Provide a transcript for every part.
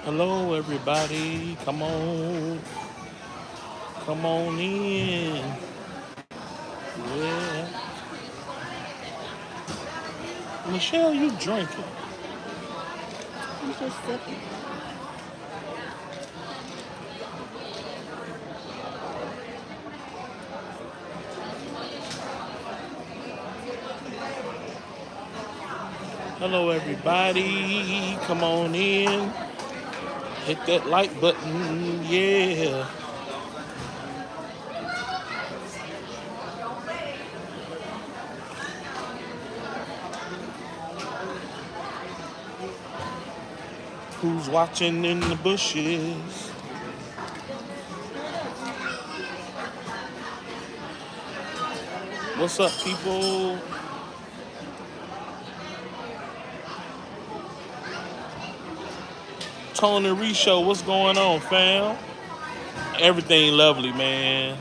Hello, everybody. Come on in. Yeah, Michelle, you drinking? I'm just sipping. Hello, everybody. Come on in. Hit that like button. Yeah. Who's watching in the bushes? What's up, people? Tony Reese Show. What's going on, fam? Everything lovely, man.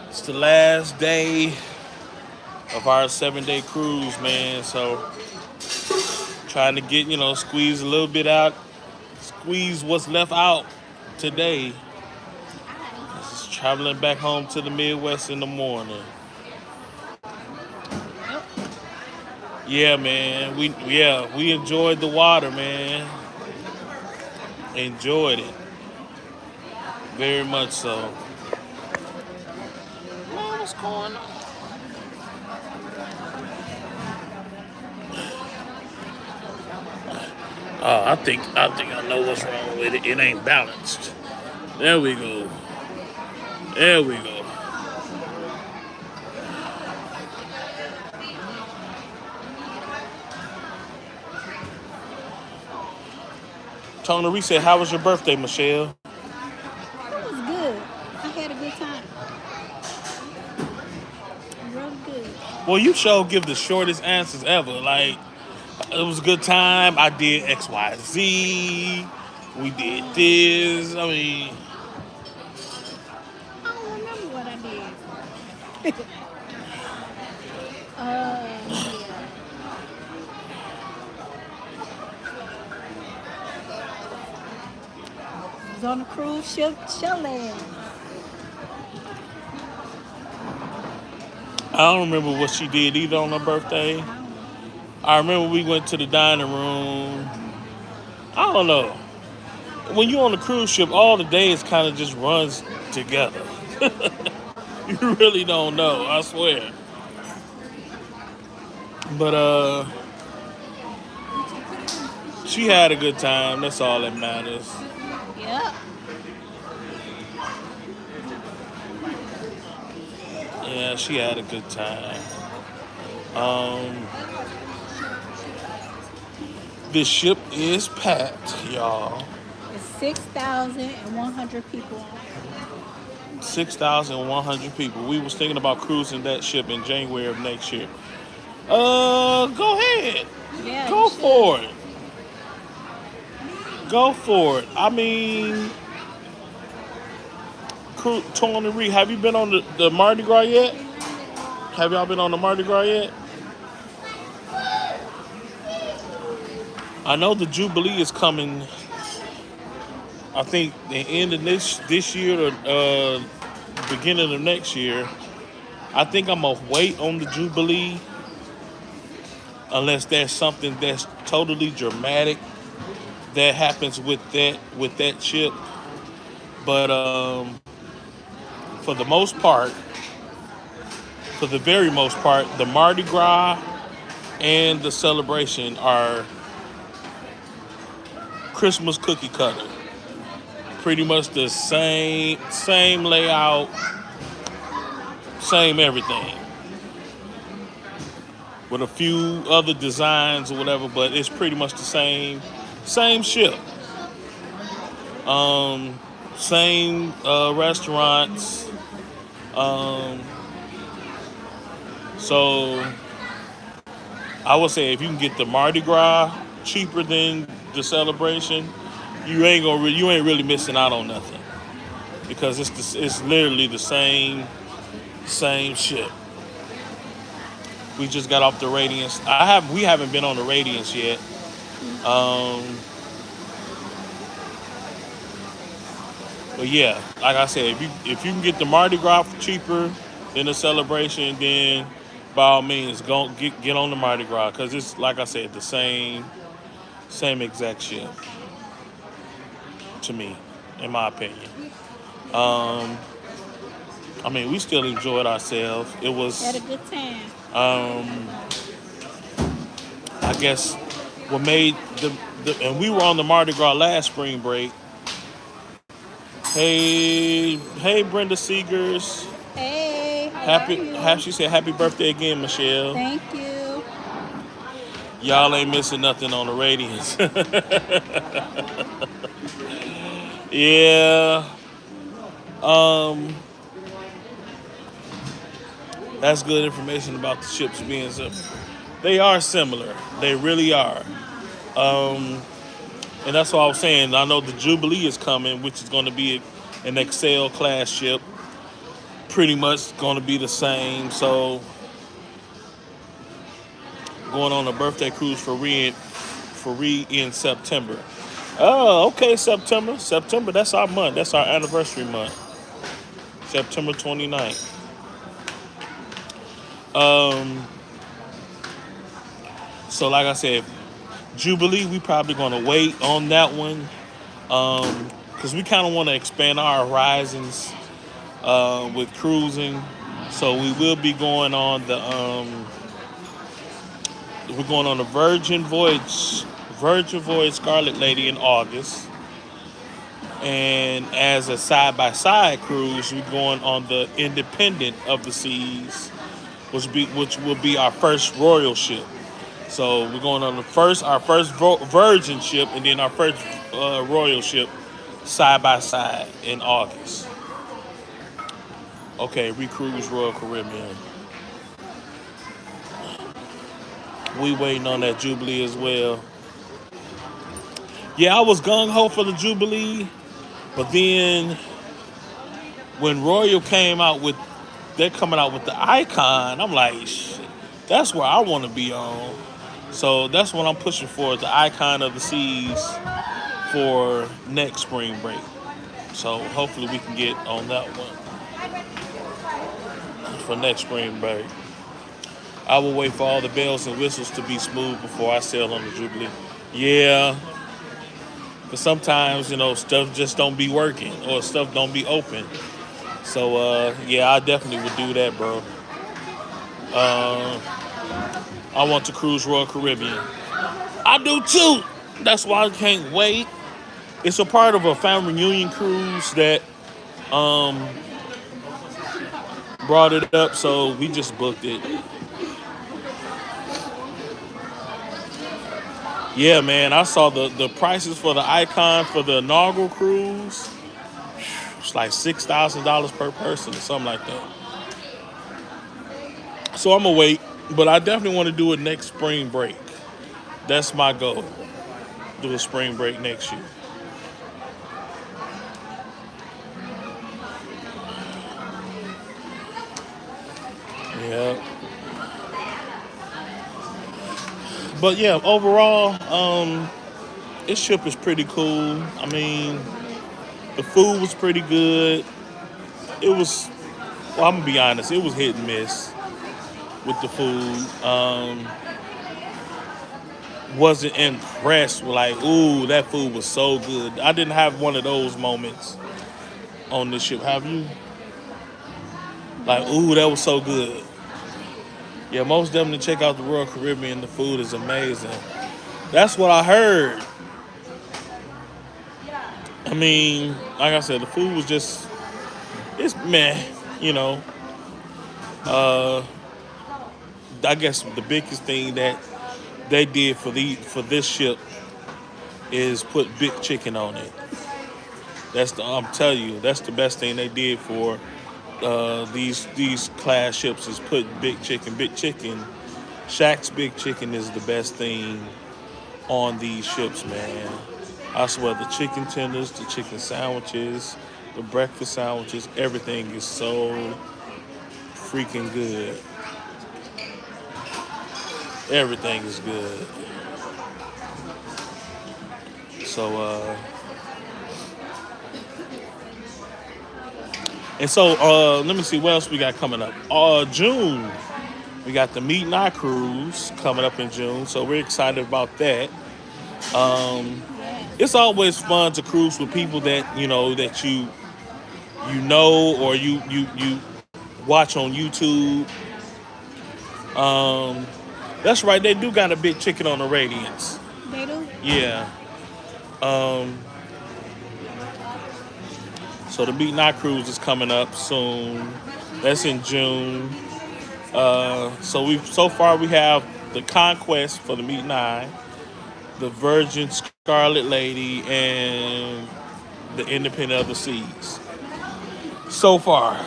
It's the last day of our 7-day cruise, man. So trying to get, squeeze a little bit out, squeeze what's left out today. Just traveling back home to the Midwest in the morning. Yep. Yeah, man. We enjoyed the water, man. Enjoyed it very much so. Man, what's going on? Oh, I know what's wrong with it. It ain't balanced. There we go. There we go. Tony Reese said, "How was your birthday, Michelle?" It was good. I had a good time. Real good. Well, you sure give the shortest answers ever. Like, it was a good time. I did X, Y, Z. We did this. I mean, I don't remember what I did. Yeah. Was on a cruise ship chilling. I don't remember what she did either on her birthday. I don't know. I remember we went to the dining room. I don't know. When you're on a cruise ship, all the days kind of just runs together. You really don't know, I swear. But she had a good time. That's all that matters. Yep. Yeah, she had a good time. Um, the ship is packed, y'all. It's 6,100 people on it. 6,100 people. We was thinking about cruising that ship in January of next year. Go ahead. Yeah, you Go should. for it. Go for it. I mean, Tony Reed, have you been on the Mardi Gras yet? Have y'all been on the Mardi Gras yet? I know the Jubilee is coming. I think the end of this year or beginning of next year. I think I'm gonna wait on the Jubilee unless there's something that's totally dramatic that happens with that ship. But for the most part, for the very most part, the Mardi Gras and the celebration are Christmas cookie cutter. Pretty much the same layout, same everything. With a few other designs or whatever, but it's pretty much the same ship. Same restaurants. Um, so I would say if you can get the Mardi Gras cheaper than the celebration, you ain't really missing out on nothing because it's literally the same ship. We just got off the Radiance. We haven't been on the Radiance yet. Mm. Um, But yeah, like I said, if you can get the Mardi Gras for cheaper than the celebration, then by all means, go get on the Mardi Gras because it's like I said, the same exact shit to me, in my opinion. Um, I mean, we still enjoyed ourselves. It Had was, a good time. um, I guess, what made and we were on the Mardi Gras last spring break. Hey, Brenda Seegers. Hey, how are you? She said happy birthday again, Michelle. Thank you. Y'all ain't missing nothing on the ratings. Yeah, um, that's good information about the ships being similar. They are similar. They really are. Um, and that's what I was saying. I know the Jubilee is coming, which is going to be an 𝐥𝐤𝐤 class ship. Pretty much going to be the same. So going on a birthday cruise for Ree in September. Oh, okay, September. September, that's our month. That's our anniversary month. September 29th. Um, so like I said, Jubilee, we probably gonna wait on that one. Because we kind of want to expand our horizons with cruising. So we will be going on we're going on the Virgin Voyage Scarlet Lady in August. And as a side-by-side cruise, we're going on the Independent of the Seas, which will be our first royal ship. So we're going on our first Virgin ship, and then our first royal ship, side by side in August. Okay, recruise Royal Caribbean. We waiting on that Jubilee as well. Yeah, I was gung ho for the Jubilee, but then when Royal they're coming out with the Icon. I'm like, shit, that's where I want to be on. So that's what I'm pushing for, the Icon of the Seas for next spring break. So hopefully we can get on that one for next spring break. I will wait for all the bells and whistles to be smooth before I sail on the Jubilee. Yeah, because sometimes, stuff just don't be working or stuff don't be open. So, yeah, I definitely would do that, bro. I want to cruise Royal Caribbean. I do too. That's why I can't wait. It's a part of a family reunion cruise that brought it up, so we just booked it. Yeah, man, I saw the prices for the Icon for the inaugural cruise. It's like $6,000 per person or something like that. So I'm gonna wait, but I definitely want to do it next spring break. That's my goal. Do a spring break next year. Yeah. But yeah, overall, this ship is pretty cool. I mean, the food was pretty good. It was, well, I'm gonna be honest, it was hit and miss with the food. Wasn't impressed with like, ooh, that food was so good. I didn't have one of those moments on this ship. Have you? Like, ooh, that was so good. Yeah, most definitely check out the Royal Caribbean. The food is amazing. That's what I heard. I mean, like I said, the food was it's meh, you know. Uh, I guess the biggest thing that they did for this ship is put big chicken on it. I'm telling you, that's the best thing they did for these class ships is put big chicken. Big chicken, Shaq's big chicken is the best thing on these ships, man. I swear, the chicken tenders, the chicken sandwiches, the breakfast sandwiches, everything is so freaking good. Everything is good. So, And so, let me see what else we got coming up. June, we got the Meet and I cruise coming up in June, so we're excited about that. Um, Yes. it's always fun to cruise with people that that you know or you watch on YouTube. Um, that's right, they do got a big chicken on the radiance. They do? Yeah. Um, so the Meet and I cruise is coming up soon. That's in June. So far we have the Conquest for the Meet and I, the Virgin Scarlet Lady, and the Independent of the Seas. So far,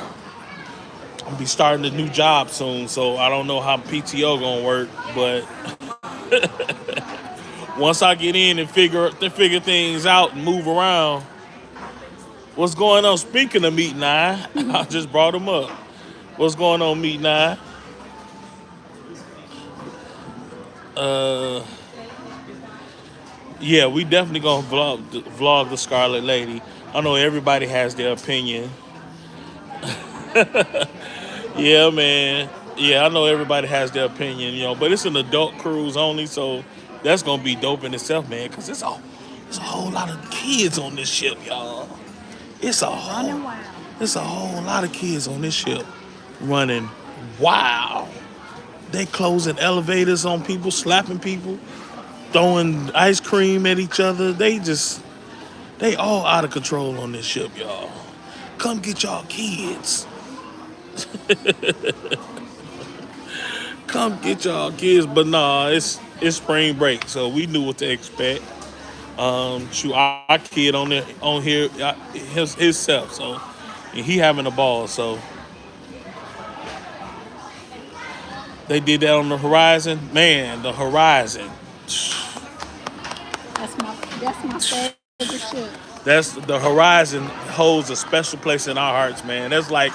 I'll be starting a new job soon, so I don't know how PTO gonna work, but once I get in and figure things out and move around, what's going on? Speaking of Meet and I just brought them up. What's going on, Meet and I? Uh, yeah, we definitely gonna vlog the Scarlet Lady. I know everybody has their opinion. Yeah, man. Yeah, I know everybody has their opinion, but it's an adult cruise only, so that's gonna be dope in itself, man. Cause it's a whole lot of kids on this ship, y'all. It's a whole, Running wild. it's a whole lot of kids on this ship running. Wow, they closing elevators on people, slapping people, throwing ice cream at each other. They all out of control on this ship, y'all. Come get y'all kids. Come get y'all kids. But nah, it's spring break, so we knew what to expect. Shoot, our kid on here, himself, so and he having a ball. So they did that on the Horizon, man. The Horizon, That's my favorite ship. that's the Horizon holds a special place in our hearts, man. That's like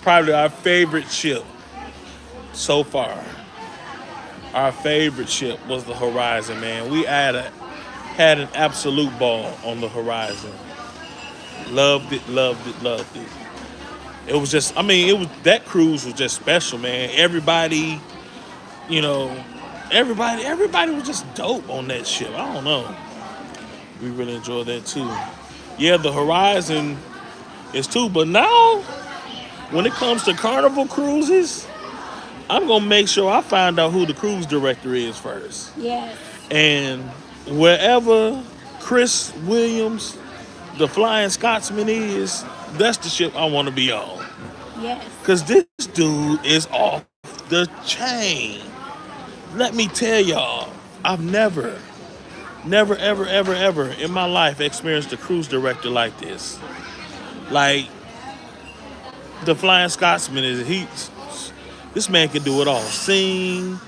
probably our favorite ship so far. Our favorite ship was the Horizon, man. We had an absolute ball on the Horizon. Loved it, loved it, loved it. It was just, I mean, that cruise was just special, man. You know, everybody was just dope on that ship. I don't know. We really enjoyed that too. Yeah, the Horizon is too, but now when it comes to Carnival cruises, I'm gonna make sure I find out who the cruise director is first. Yes. And wherever Chris Williams, the Flying Scotsman is, that's the ship I want to be on. Yes. Cause this dude is off the chain. Let me tell y'all, I've never, ever, ever, ever in my life experienced a cruise director like this. Like the Flying Scotsman this man can do it all. Sing,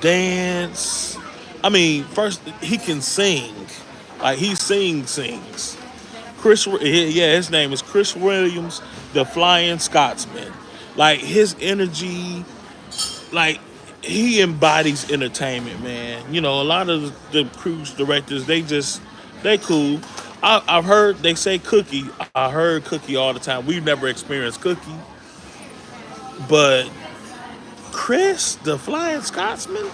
dance. I mean, first he can sing. Like he sings. His name is Chris Williams, the Flying Scotsman. Like his energy, like he embodies entertainment, man. A lot of the cruise directors, they cool. I've heard they say Cookie. I heard Cookie all the time. We've never experienced Cookie, but Chris, the Flying Scotsman,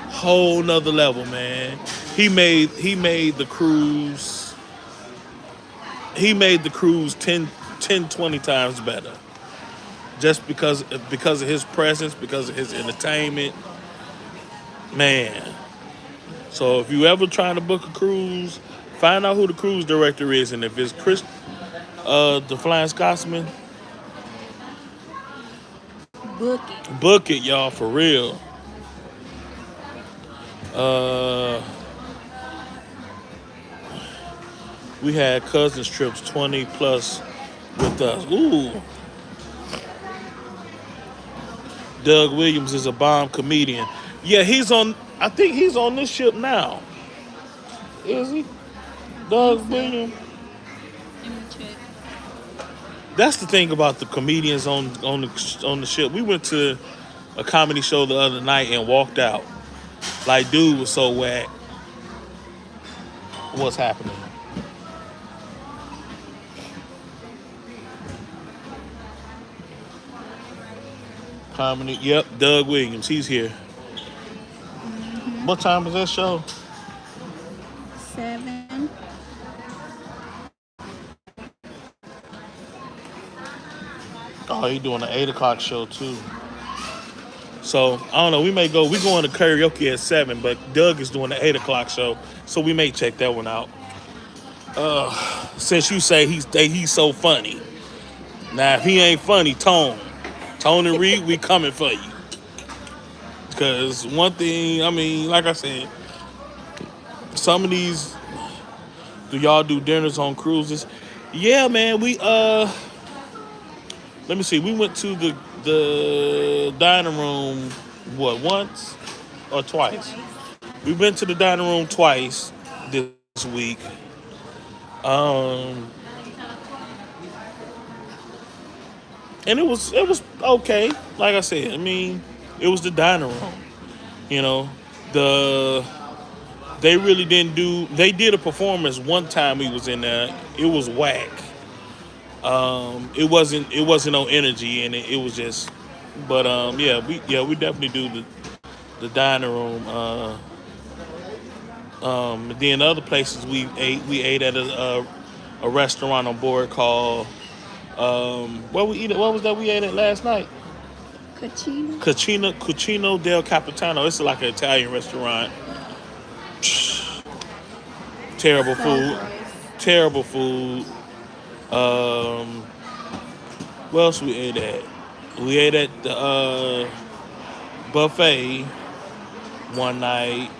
whole nother level, man. He made the cruise. He made the cruise 20 times better. Just because of his presence, because of his entertainment, man. So if you ever trying to book a cruise, find out who the cruise director is, and if it's Chris, the Flying Scotsman, book it, y'all, for real. We had cousins trips 20 plus with us. Ooh. Doug Williams is a bomb comedian. Yeah, I think he's on this ship now. Is he? Doug Williams? Let me check. That's the thing about the comedians on the ship. We went to a comedy show the other night and walked out. Like, dude was so whack. What's happening? Comedy. Yep, Doug Williams. He's here. What time is that show? 7. Oh, he doing an 8 o'clock show too. So I don't know. We may go. We going to karaoke at 7, but Doug is doing the 8 o'clock show, so we may check that one out. Since you say he's so funny, now if he ain't funny, Tone and Reed, we coming for you. Cause one thing, I mean, like I said, some of these, do y'all do dinners on cruises? Yeah, man. Let me see. We went to the dining room, what, once or twice? We went to the dining room twice this week. Um, and it was okay. Like I said, I mean, it was the dining room. You know, they really didn't do. They did a performance one time we was in there. It was whack. It wasn't no energy in it. It was just, but we definitely do the dining room. Then other places we ate at a restaurant on board called what was that we ate at last night? Kachina. Cucino del Capitano. It's like an Italian restaurant. Terrible food. Terrible food. What else we ate at? We ate at the buffet one night.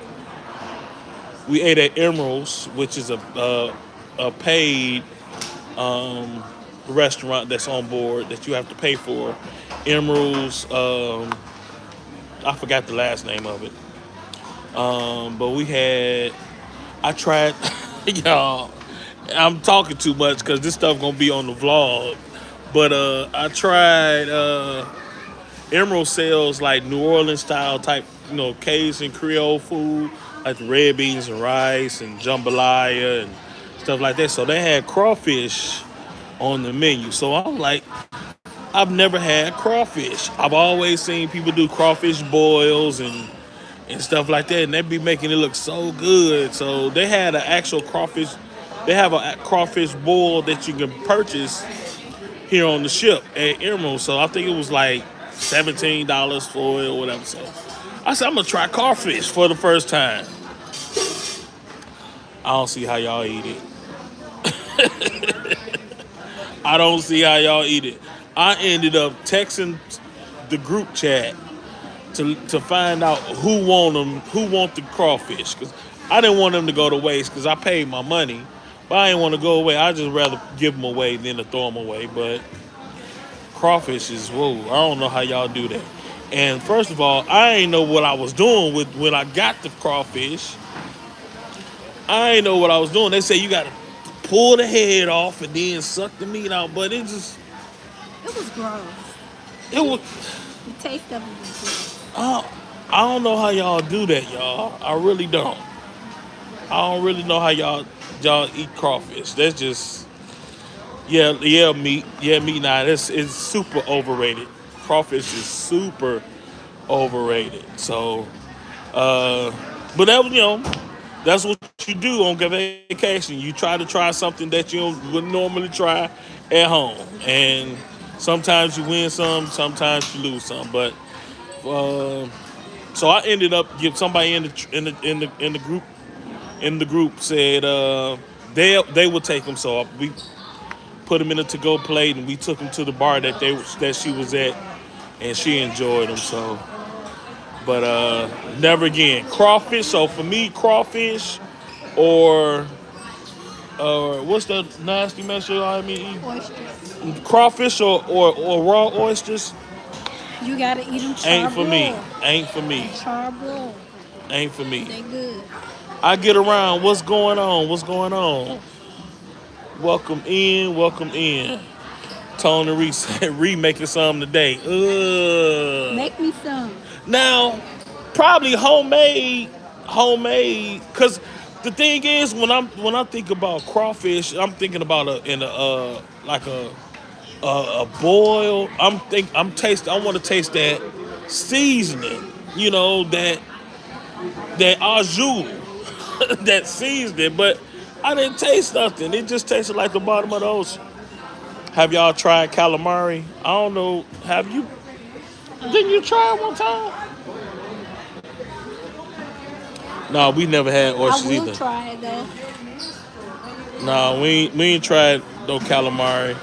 We ate at Emerald's, which is a paid restaurant that's on board that you have to pay for. Emerald's, I forgot the last name of it. But I tried, y'all, I'm talking too much because this stuff gonna be on the vlog. But I tried, Emerald sells like New Orleans style type, Cajun Creole food, like the red beans and rice and jambalaya and stuff like that. So they had crawfish on the menu. So I'm like, I've never had crawfish. I've always seen people do crawfish boils and stuff like that, and they be making it look so good. So they had an actual crawfish. They have a crawfish boil that you can purchase here on the ship at Emerald. So I think it was like $17 for it or whatever. So I said, I'm gonna try crawfish for the first time. I don't see how y'all eat it. I don't see how y'all eat it. I ended up texting the group chat to find out who want the crawfish, because I didn't want them to go to waste because I paid my money, but I didn't want to go away. I just rather give them away than to throw them away. But crawfish is whoa. I don't know how y'all do that. And first of all, I ain't know what I was doing when I got the crawfish. I ain't know what I was doing. They say you got to pull the head off and then suck the meat out, but it was gross. It was. The taste of it was gross. I don't know how y'all do that, y'all. I really don't. I don't really know how y'all eat crawfish. That's just meat. Yeah, meat. Now it's super overrated. Crawfish is super overrated. So, but that was that's what you do on vacation. You try to try something that you wouldn't normally try at home, and sometimes you win some, sometimes you lose some. But so I ended up somebody in the group said they would take them. So we put them in a to-go plate and we took them to the bar that she was at, and she enjoyed them. So. But never again. Crawfish. So for me, crawfish or what's the nasty mess you I mean? Oysters. Crawfish or raw oysters. You gotta eat them charbroiled. Ain't for me. Charbroiled. Ain't for me. They good. I get around. What's going on? Welcome in. Tony Reed said, remaking some today. Make me some. Now, probably homemade, because the thing is, when I think about crawfish, I'm thinking about a boil. I'm tasting. I want to taste that seasoning. You know that au jus, that seasoning. But I didn't taste nothing. It just tasted like the bottom of the ocean. Have y'all tried calamari? I don't know. Have you? Didn't you try it one time? No, we never had I oysters will either. try it though. No, we ain't tried no calamari.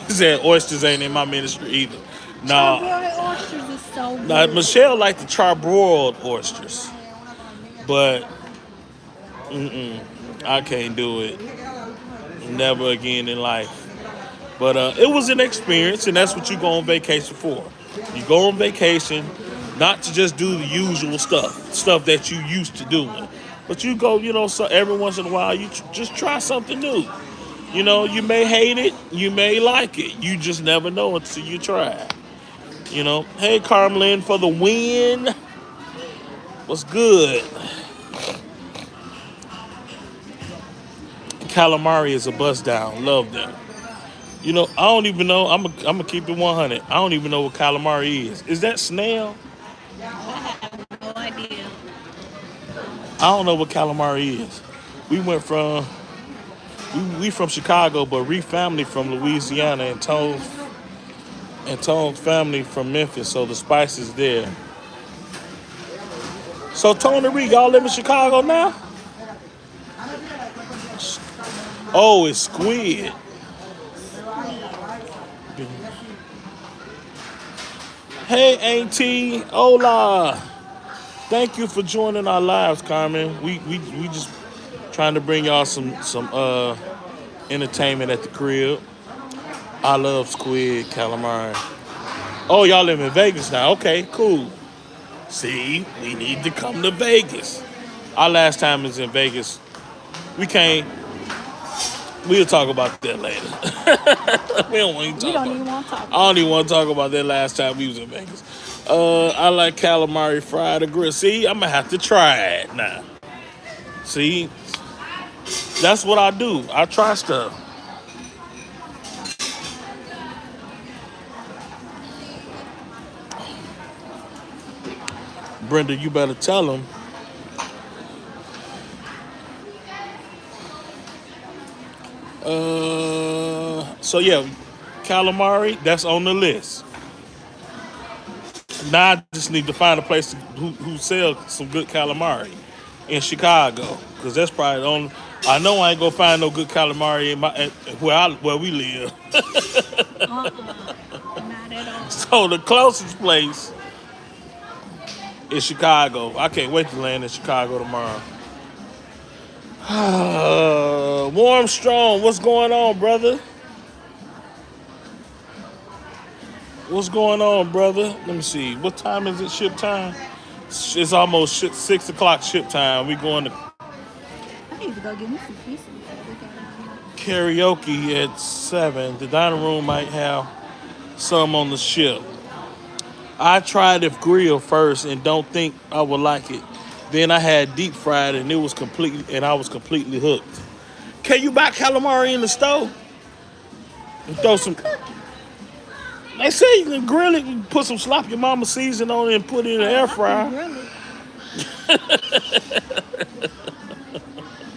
He said oysters ain't in my ministry either. Nah, Charbroiled oysters is so nah. good. Michelle liked the charbroiled oysters, but I can't do it. Never again in life. But it was an experience, and that's what you go on vacation for. You go on vacation not to just do the usual stuff that you used to doing, but you go, so every once in a while you just try something new. You may hate it, you may like it. You just never know until you try it. Hey, Carmelin for the win. What's good? Calamari is a bust down. Love them. I don't even know. I'm gonna keep it 100. I don't even know what calamari is. Is that snail? No idea. I don't know what calamari is. We went from we from Chicago, but Reef family from Louisiana and Tone's family from Memphis. So the spice is there. So Tony Reed, y'all live in Chicago now? Oh, it's squid. Hey, Auntie, hola. Thank you for joining our lives, Carmen. We just trying to bring y'all some entertainment at the crib. I love squid, calamari. Oh, y'all live in Vegas now. Okay, cool. See, we need to come to Vegas. Our last time was in Vegas. We can't. We'll talk about that later. We don't want to We talk don't about. even want to talk I don't about even want to talk about that last time we was in Vegas. I like calamari fried or grilled. See, I'm gonna have to try it now. See, that's what I do. I try stuff. Brenda, you better tell them. So yeah, calamari, that's on the list. Now I just need to find a place who sells some good calamari in Chicago, because that's probably the only. I know I ain't gonna find no good calamari where we live. it. Not at all. So the closest place is Chicago. I can't wait to land in Chicago tomorrow. Warm Strong, what's going on, brother? What's going on, brother? Let me see. What time is it? Ship time? It's almost 6 o'clock ship time. We going to I need to go get me some pizza before we go. karaoke at 7. The dining room might have some on the ship. I tried the grill first and don't think I would like it. Then I had deep fried and I was completely hooked. Can you buy calamari in the stove? And throw some. They say you can grill it, you can put some slap your mama season on it and put it in the air I can fryer. grill it.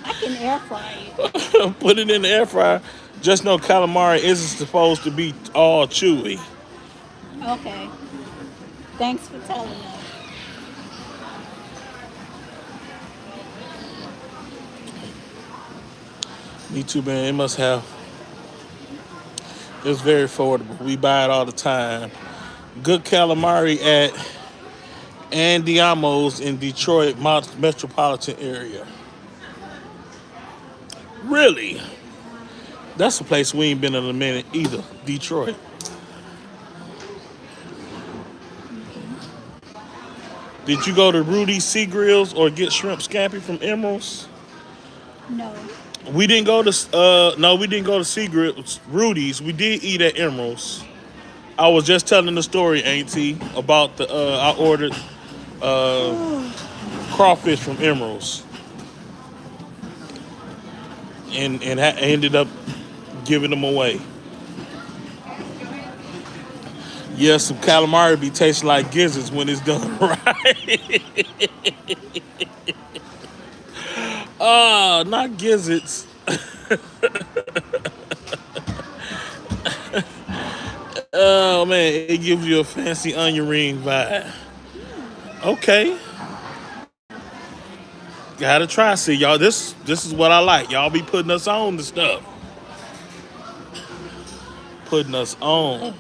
I can air fry it. Put it in the air fryer. Just know calamari isn't supposed to be all chewy. Okay. Thanks for telling us. Me too, man. It must have. It's very affordable. We buy it all the time. Good calamari at Andiamo's in Detroit metropolitan area. Really? That's a place we ain't been in a minute either. Detroit. Did you go to Rudy's Sea Grills or get shrimp scampi from Emerald's? No. We didn't go to no, we didn't go to Sea Grills. Rudy's. We did eat at Emerald's. I was just telling the story, Auntie, about the I ordered crawfish from Emerald's and ended up giving them away. Yeah, some calamari be tasting like gizzards when it's done right. Not gizzards. Oh man, it gives you a fancy onion ring vibe. Okay, gotta try. See, y'all, this is what I like. Y'all be putting us on the stuff. Putting us on.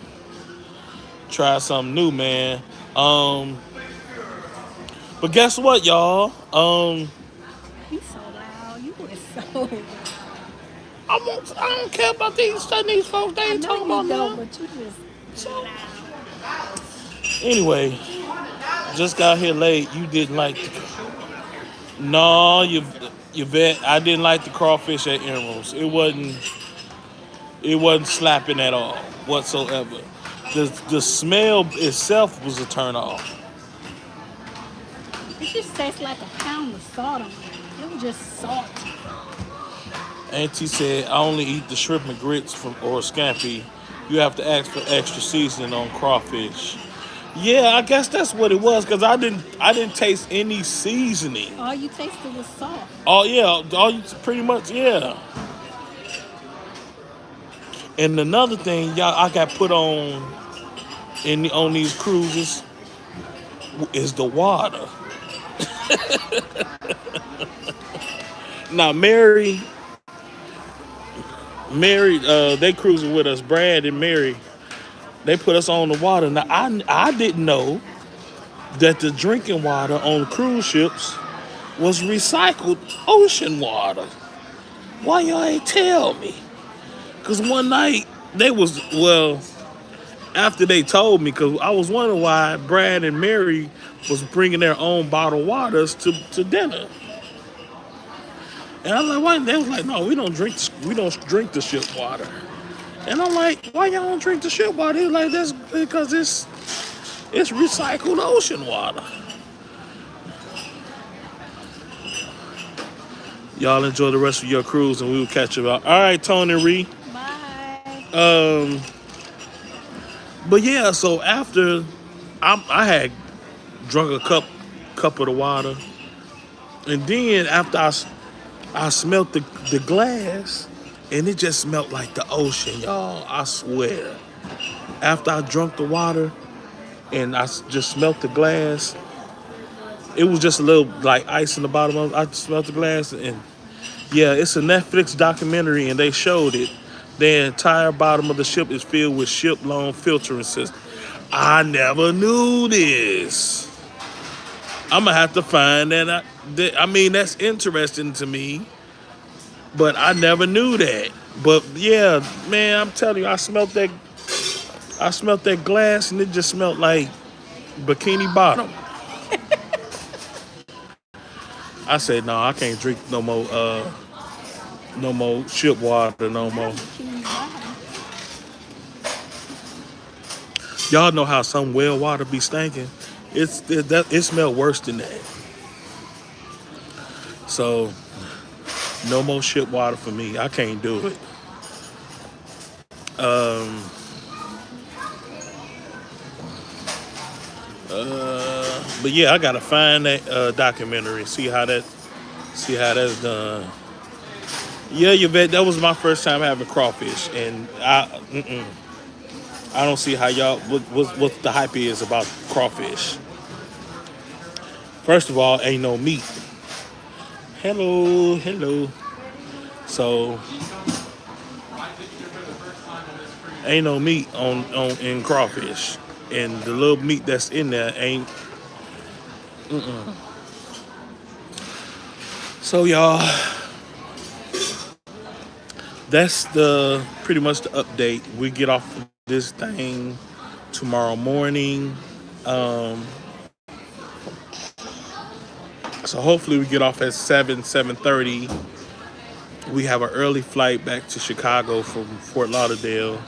Try something new, man. But guess what, y'all? You so loud. You is so loud. I don't care about these folks. They I ain't know talking you about don't, now. but you just loud. Anyway, just got here late. You didn't like no, you bet I didn't like the crawfish at Emerald's. It wasn't slapping at all whatsoever. The smell itself was a turn off. It just tastes like a pound of salt on it. It was just salt. Auntie said I only eat the shrimp and grits or scampi. You have to ask for extra seasoning on crawfish. Yeah, I guess that's what it was because I didn't taste any seasoning. All you tasted was salt. Oh yeah, all you pretty much yeah. And another thing, y'all, I got put on on these cruises is the water. Now Mary, they cruising with us. Brad and Mary, they put us on the water. Now I didn't know that the drinking water on cruise ships was recycled ocean water. Why y'all ain't tell me? Cause one night after they told me, cause I was wondering why Brad and Mary was bringing their own bottled waters to dinner. And I'm like, why? They was like, no, we don't drink the ship water. And I'm like, why y'all don't drink the ship water? They was like, that's because it's recycled ocean water. Y'all enjoy the rest of your cruise, and we will catch you out. All right, Tony Ree. Bye. But yeah, so after I had drunk a cup of the water, and then after I smelled the glass, and it just smelled like the ocean, y'all. I swear. After I drunk the water, and I just smelled the glass, it was just a little like ice in the bottom of it. I smelled the glass, and yeah, it's a Netflix documentary, and they showed it. The entire bottom of the ship is filled with ship-long filtering system. I never knew this. I'm gonna have to find that. I mean, that's interesting to me, but I never knew that. But yeah, man, I'm telling you, I smelled that glass, and it just smelled like Bikini Bottom. I said, no, I can't drink no more ship water no more. Y'all know how some well water be stinking. It smell worse than that. So no more ship water for me. I can't do it. But yeah, I gotta find that documentary. See how that's done. Yeah, you bet. That was my first time having crawfish, and I don't see how y'all what the hype is about crawfish. First of all, ain't no meat. Hello. So ain't no meat in crawfish, and the little meat that's in there ain't. So y'all, that's pretty much the update. We get off this thing tomorrow morning. So hopefully we get off at 7:30. We have an early flight back to Chicago from Fort Lauderdale.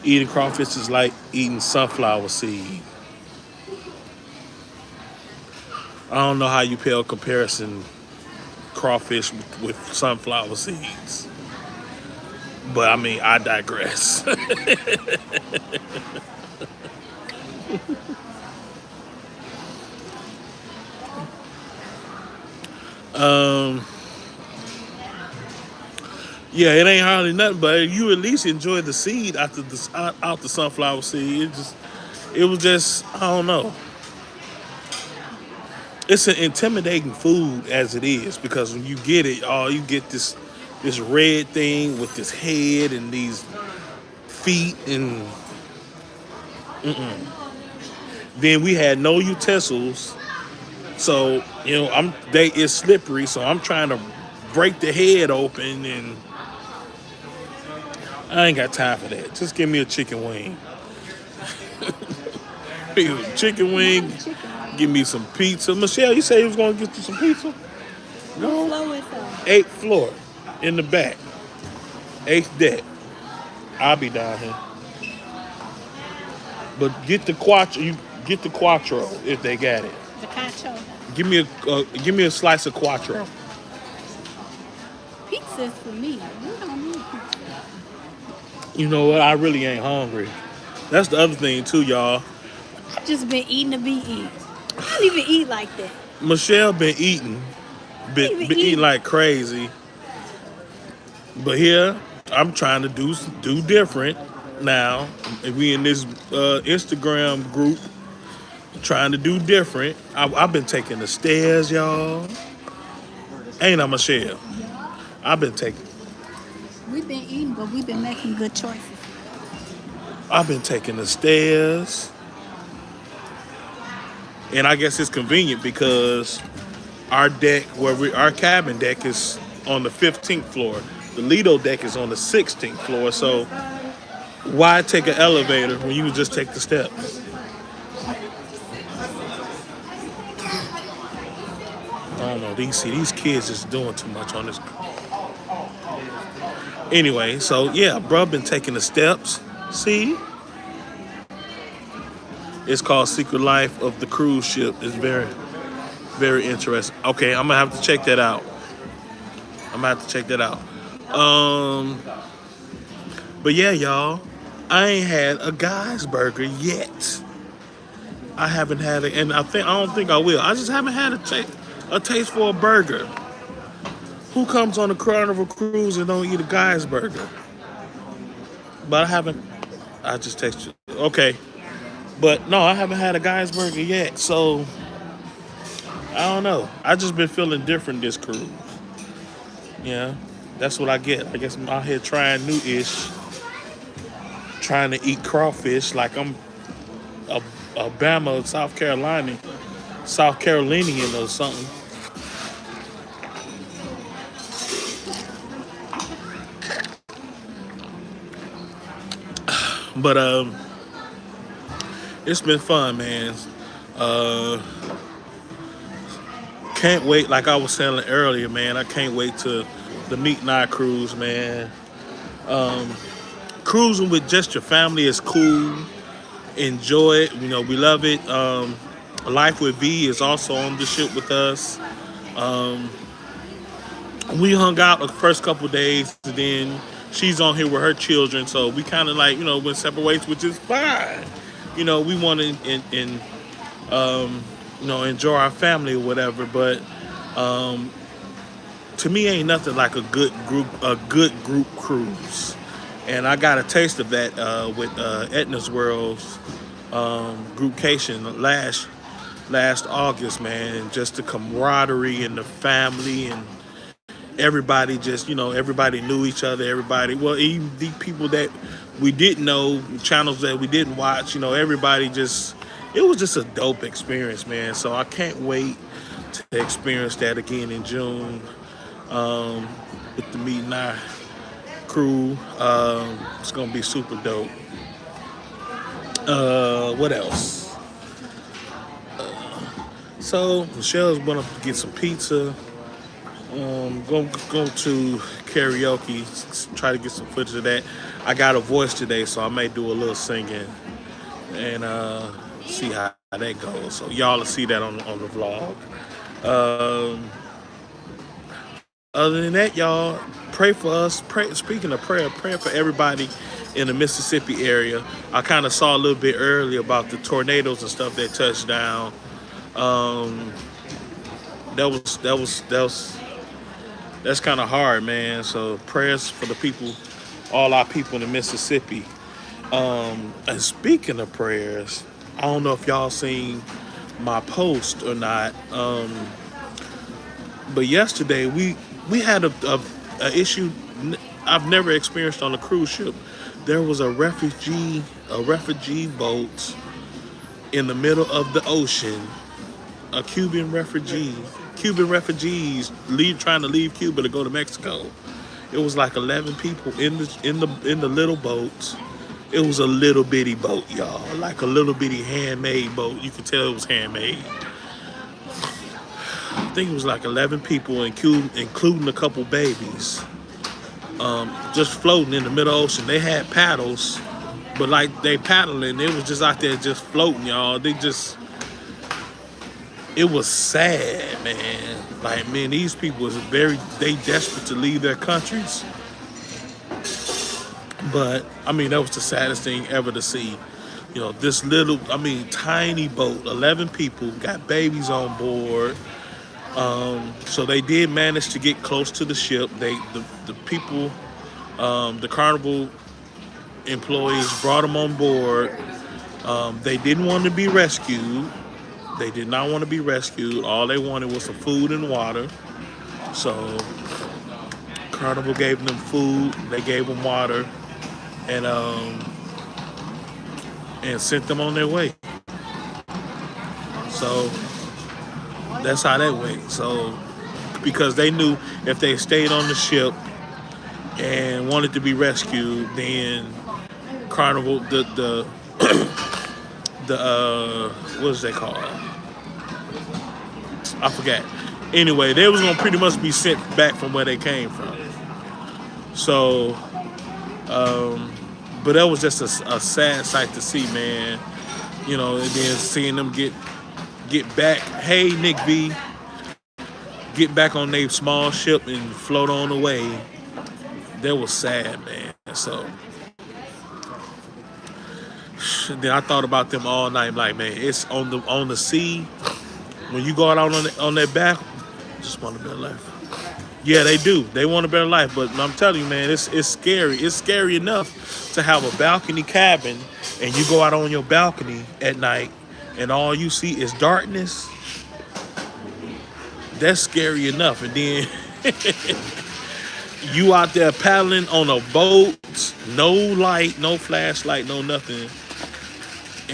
Eating crawfish is like eating sunflower seed. I don't know how you pale comparison crawfish with sunflower seeds. But I mean, I digress. um, yeah, it ain't hardly nothing, but you at least enjoy the seed after out the sunflower seed. It was just, I don't know. It's an intimidating food as it is because when you get it, you get this red thing with this head and these feet and then we had no utensils, so it's slippery, so I'm trying to break the head open and I ain't got time for that. Just give me a chicken wing. Chicken wing. Give me some pizza. Michelle, you said you was gonna get you some pizza? No. What floor is that? 8th floor in the back. 8th deck. I'll be down here. But get the quattro. You get the quattro if they got it. The cacio. Give me a slice of quattro. Pizza is for me. You don't need pizza. You know what? I really ain't hungry. That's the other thing too, y'all. I just been eating to be eating. I don't even eat like that. Michelle been eating. Been eating like crazy. But here, I'm trying to do different now. We in this Instagram group trying to do different. I've been taking the stairs, y'all. Ain't I, Michelle? I've been taking. We've been eating, but we've been making good choices. I've been taking the stairs. And I guess it's convenient because our deck, our cabin deck is on the 15th floor. The Lido deck is on the 16th floor. So why take an elevator when you would just take the steps? I don't know. These kids is doing too much on this. Anyway, so yeah, bruh been taking the steps. See? It's called Secret Life of the Cruise Ship. It's very, very interesting. Okay, I'm gonna have to check that out. But yeah, y'all, I ain't had a guy's burger yet. I haven't had it, and I don't think I will. I just haven't had a taste for a burger. Who comes on a Carnival cruise and don't eat a guy's burger? But I haven't. I just tasted it. Okay. But no, I haven't had a guy's burger yet, so I don't know. I just been feeling different this cruise. Yeah, that's what I get. I guess I'm out here trying new-ish, trying to eat crawfish like I'm a Bama, South Carolinian or something. But it's been fun, man. Can't wait. Like I was saying earlier, man. I can't wait to the 𝐤𝐸 cruise, man. Cruising with just your family is cool. Enjoy it. You know, we love it. Life with V is also on the ship with us. We hung out the first couple days, and then she's on here with her children, so we kind of like, went separate ways, which is fine. We want to enjoy our family or whatever, but to me ain't nothing like a good group cruise. And I got a taste of that with 𝐤𝐤𝐬𝐺 World's groupcation last August, man. Just the camaraderie and the family and everybody just, everybody knew each other. Everybody, well, even the people that we didn't know, channels that we didn't watch, everybody just, it was just a dope experience, man. So I can't wait to experience that again in June with the 𝐤𝐸 crew. It's going to be super dope. What else? So Michelle's going to get some pizza. Go to karaoke, try to get some footage of that. I got a voice today, so I may do a little singing and see how that goes. So y'all will see that on the vlog. Other than that, y'all, pray for us. Pray. Speaking of prayer, praying for everybody in the Mississippi area. I kind of saw a little bit earlier about the tornadoes and stuff that touched down. Um, that's kind of hard, man. So prayers for the people, all our people in the Mississippi. And speaking of prayers, I don't know if y'all seen my post or not. But yesterday we had a issue I've never experienced on a cruise ship. There was a refugee boat in the middle of the ocean. A Cuban refugees trying to leave Cuba to go to Mexico. It was like 11 people in the little boat. It was a little bitty boat, y'all, like a little bitty handmade boat. You could tell it was handmade. I think it was like 11 people, including a couple babies, just floating in the middle ocean. They had paddles, but like they paddling, it was just out there just floating, y'all. It was sad, man. Like, man, these people was they desperate to leave their countries. But, I mean, that was the saddest thing ever to see. You know, this little, tiny boat, 11 people, got babies on board. So they did manage to get close to the ship. The people, the Carnival employees brought them on board. They didn't want to be rescued. They did not want to be rescued. All they wanted was some food and water. So Carnival gave them food. They gave them water. And sent them on their way. So that's how that went. So because they knew if they stayed on the ship and wanted to be rescued, then Carnival the what is that called? I forgot. Anyway, they was gonna pretty much be sent back from where they came from. So but that was just a sad sight to see, man. You know, and then seeing them get back. Hey, Nick V, get back on their small ship and float on away. That was sad, man. So then I thought about them all night. Like, man, it's on the sea. When you go out on their back, just want a better life. Yeah, they do. They want a better life, but I'm telling you, man, it's scary. It's scary enough to have a balcony cabin and you go out on your balcony at night and all you see is darkness. That's scary enough. And then you out there paddling on a boat, no light, no flashlight, no nothing,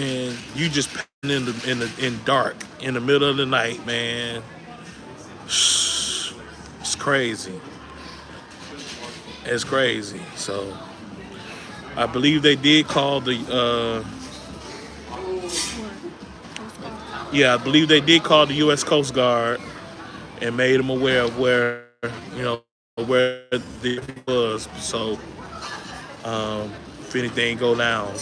and you just paddling in dark in the middle of the night, man. It's crazy. It's crazy. So I believe they did call the I believe they did call the U.S. Coast Guard and made them aware of where the was. So if anything go down,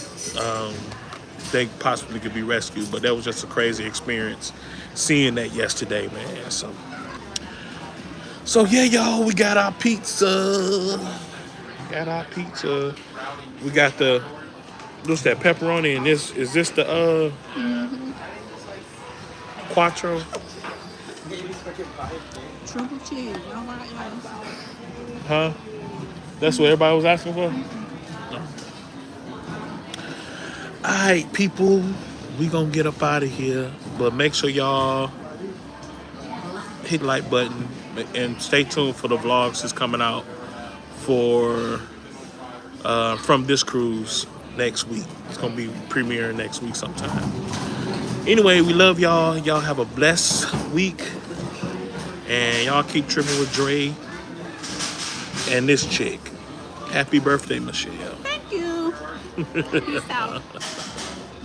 they possibly could be rescued. But that was just a crazy experience seeing that yesterday, man. So yeah, y'all, we got our pizza. We got what's that, pepperoni, and is this the quattro? Triple cheese. All right, y'all. Huh? That's what everybody was asking for? Alright, people, we gonna get up out of here, but make sure y'all hit the like button and stay tuned for the vlogs that's coming out from this cruise next week. It's gonna be premiering next week sometime. Anyway, we love y'all. Y'all have a blessed week, and y'all keep tripping with Dre and this chick. Happy birthday, Michelle. Thank you. Peace out.